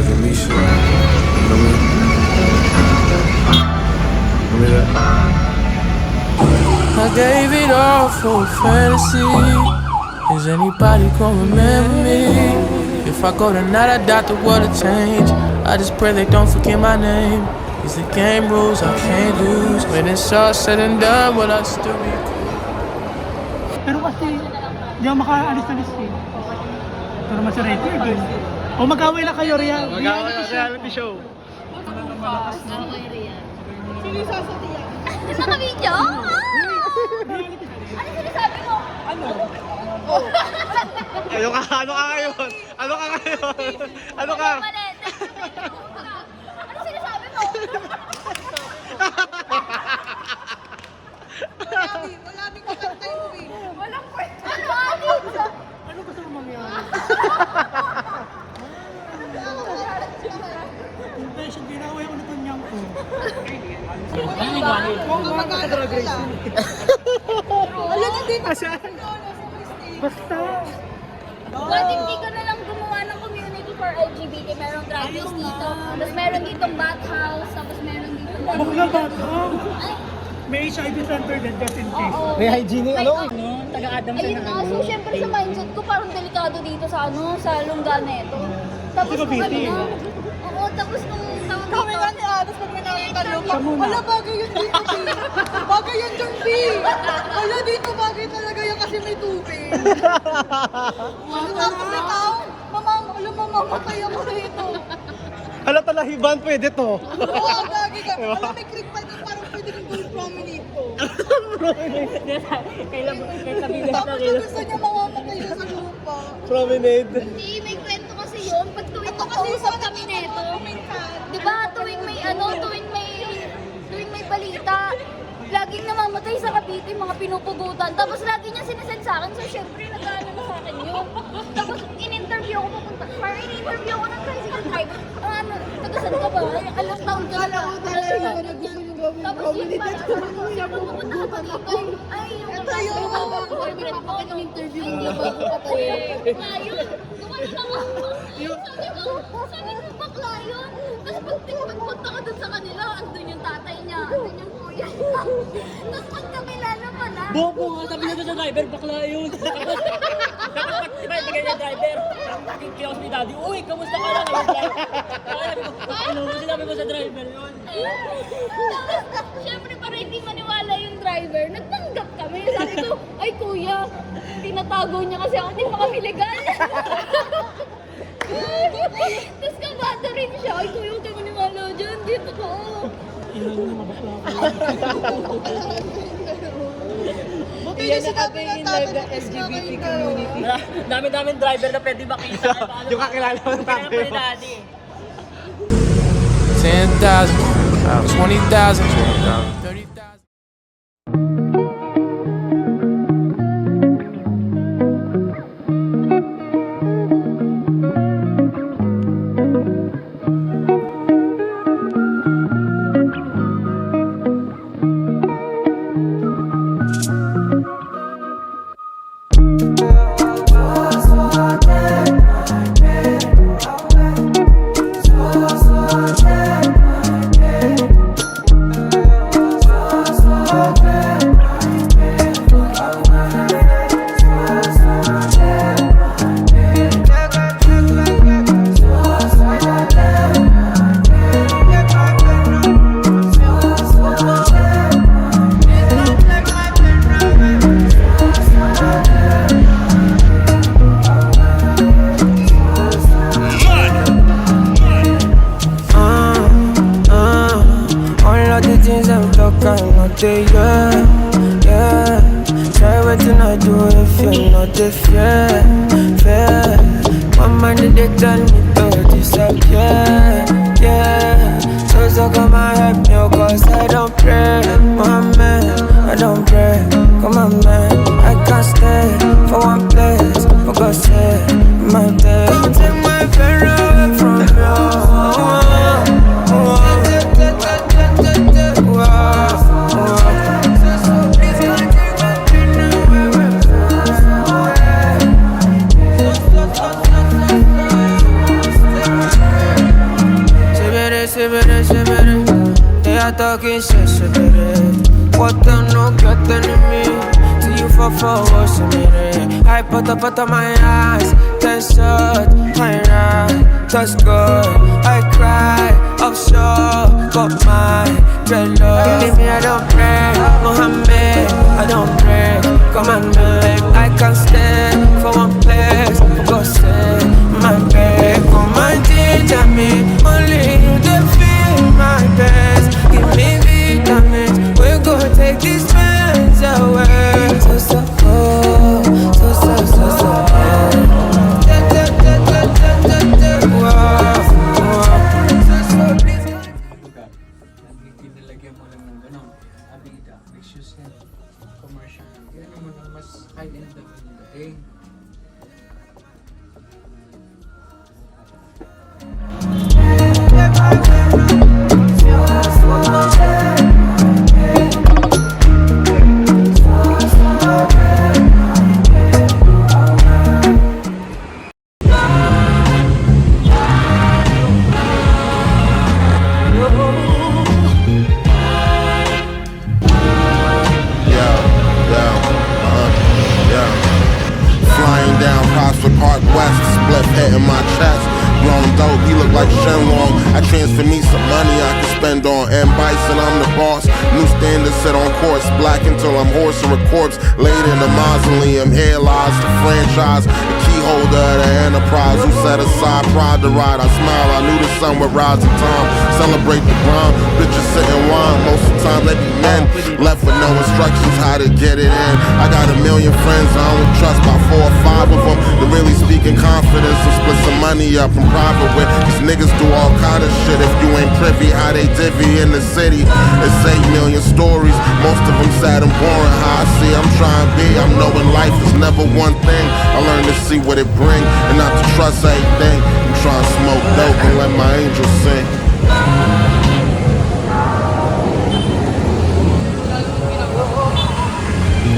give me shit. You know me? Give me that. I gave it all for a fantasy. Is anybody gonna remember me? If I go tonight, I doubt the world will change. I just pray they don't forget my name. These the game rules I can't lose. When it's all said and done, will I still be cool? Pero kasi, di ako makaalis-alis eh. Ito naman si record eh. O mag-away na kayo, Rian. Mag-away na reality show. Ako kay Rian. Sino yung sasatiyan? Naka-video? Ano sinasabi mo? Ano? Ano ka ngayon? Ano ka? Ano sinasabi mo? Wala din kakantay mo eh. Walang kwento. Ano? Ano gusto mo mangyari? Impression, ginaway ako na kanyang ko. Huwag magkakaroon ka Drag Race. Alam na din. Basta. Ba't hindi ka na lang gumawa ng community for LGBT? Merong drag race dito. Tapos meron ditong bathhouse. Tapos meron ditong... Bakla ba ito? Ay, May HIV center din just in case. oo. May hygiene, ano? Taga-Adam Ayun nga, so syempre sa mindset ko parang delikado dito sa sa lungga na ito. Tapos Di ba, nung Biti? oo, tapos nung tawag Kami dito. nga ni Adas pag may nakakalo Siya muna. wala bagay yun dito, B. Bagay yun dyan, B. Wala dito bagay talaga yun kasi may tubig. Tapos ikaw, mamamatay ako dito. Hala talahiban, pwede to. Oo, bagay ka. Alam, may creek pa dito, parang pwede kang gold promenade ko. Tapos gusto niya mamamatay siya sa lupa. Promenade. Hindi, may kwento kasi yun. Pag tuwing Ito kasi nakausap yung kami neto. minsan. Di ba, tuwing may balita, laging namamatay sa Cavite, mga pinupugutan. Tapos lagi niya sinesend sa akin, so syempre nag-ano na sa akin yun. Tapos in-interview ako papunta, parang in-interview ako ng tricycle driver. Ano, tagasan ka ba? Ay, alas taon ka na. Talaga na gusto niyo gawin Tapos yun promenade. pa, sabi ko, pupunta ka pa dito. Ay, yung Ito yun. boyfriend ko, nung interview niya ba ako papayag. Bakla yun. Gumano na nga. Sabi ko, bakla yun. Tapos pagpunta ko dun sa kanila, andun yung tatay niya, andun yung kuya niya. Tapos pagkakilala pa na. Bobo nga, sabi niya sa driver, bakla yun. Dapat diba, ibigay niya driver. Kinakas ni daddy, uy, kamusta ka lang? Ano mo, sinabi mo sa driver yun. Siyempre, para hindi maniwala yung driver, nagtanggap kami. Sabi ko, ay kuya, tinatago niya kasi ako, hindi pa kami legal. Tapos kabata rin siya, ay kuya, huwag kayo maniwala dyan, dito ko. Buti yung sinabi ng tatay ng LGBT community. Dami-daming driver na pwede makita. Yung kakilala mo ng tatay mo. 10,000, 20,000, 30,000. Yeah. Try what you not do if you're not fair. My mind they tell me to disappear. Yeah. So come and help me, cause I don't pray. My man, I don't pray. Come on, man, I can't stay for one place. For God's sake, my day. Don't take my fear away from you. trato quise cedere. Cuota no que tenés till you fall for what's in it. I put my eyes, tense up, my right, that's good. I cry, offshore, got my dreadlocks. Give me I don't pray, Mohammed, I don't pray. Commandment, I can't stand for one place. Go say my bed, come and teach me. Only you can feel my best. Give me vitamins, we go take these pains away. So oh, so Nilagyan mo lang ng gano'n, abida, excuse yan, commercial. Yan naman ang mas high-end na dating. Flying down Prospect Park West, split hit in my chest. Blown dope, he look like Shenlong. I transfer me some money I can spend on M. Bison, I'm the boss. New standards set on course. Black until I'm horse or a corpse. Laid in the mausoleum, here lies the franchise. The key holder of the enterprise. Who set aside pride to ride. I smile, I knew the sun would rise in time. Celebrate the grind, bitches sitting wine. Most of the time they be men. Left with no instructions how to get it in. I got a million friends, I only trust about 4 or 5 of them. To really speak in confidence and split some money up in private with. These niggas do all kind of shit. If you ain't privy, how they divvy in the city. It's 8 million stories, most of them sad and boring. How I see I'm trying to be, I'm knowing life is never one thing. I learn to see what it bring and not to trust everything. I'm trying to smoke dope and let my angels sing.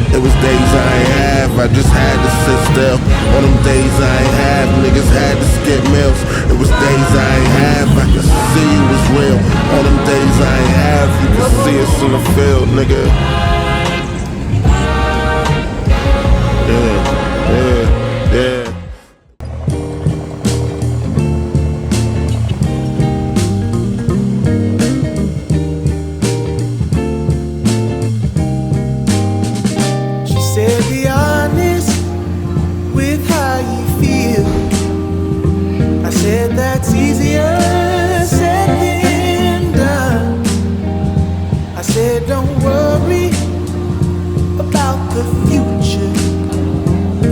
It was days I ain't have, I just had to sit still. On them days I ain't have, niggas had to skip meals. It was days I ain't have, I could see you was real. On them days I ain't have, you could see us in the field, nigga. Yeah. She said, be honest with how you feel. I said, that's easier said than done. I said, don't worry about the future.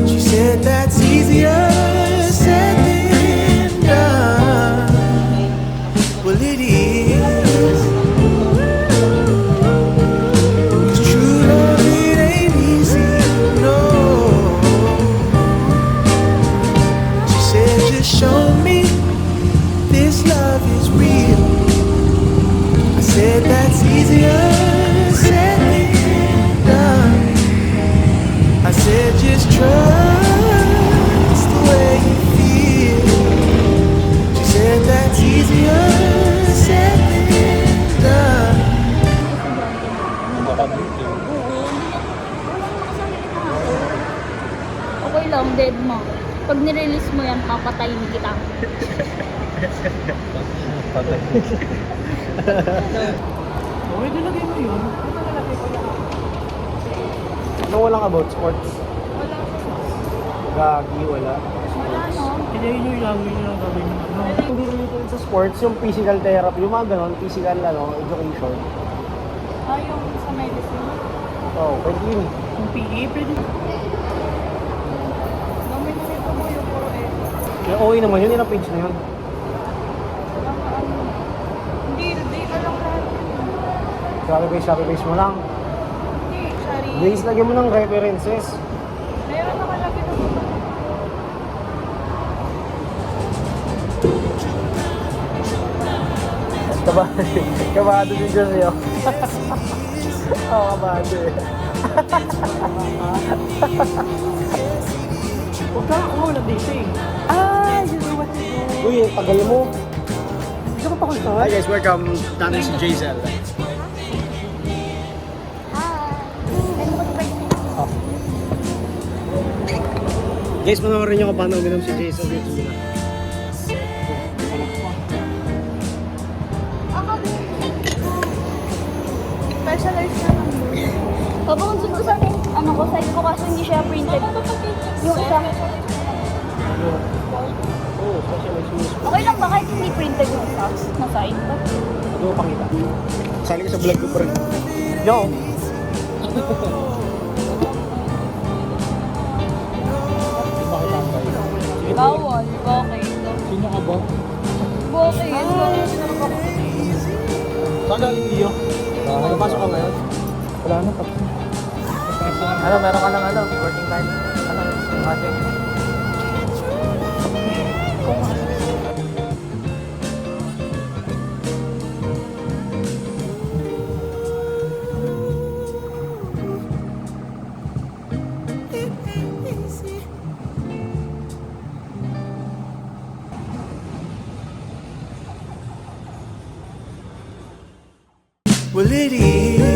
She said, that's easier said than done. Well, it is. 'Cause true love, it ain't easy, no. She said, just show me this love is real. I said, that's easier said than done. I said, just trust the way you feel. She said, that's easier said than done. Okay lang, dead mo. Pag nirelease mo yan, papatayin kita. Okay, nilagay mo yun. Ano walang about sports? Wala ko. Gagi, wala. Wala, no? Hindi yun lang gawin. Hindi related sa sports, yung physical therapy, yung mga ganon, physical education. Ah, yung sa medicine. Oo, pwede yun. Yung PE, pwede. Dami na nito mo yung puro eh. Yung okay naman yun, ilang page na yun. Hindi ka lang lahat. Copy-paste mo lang. Hindi, sorry. Base, lagyan mo ng references. Meron nakalagay na mo. Kabado din dyan sa'yo. Oo, kabado eh. Huwag ka ako nag-date eh. Ah, you know what to do. Uy, tagal mo. Hindi ka pa Hi guys, welcome. Namin si Jazel. Guys, panoorin nyo kung paano uminom si Jason Regina. Specialized na lang. Papa, kung sunod sa akin, ano ko, side ko kaso hindi siya printed. Yung isa. Oo, specialized news. Okay lang ba kahit hindi printed yung isa na side? Ano mo pakita? Sali ka sa vlog ko pa rin. Yo! Bawal. Okay ito. Sino ka ba? Okay ito. Saan galing iyo? Nakapasok ka ngayon? Wala na, tapos. Ano, meron ka lang working time? Project? Well, it is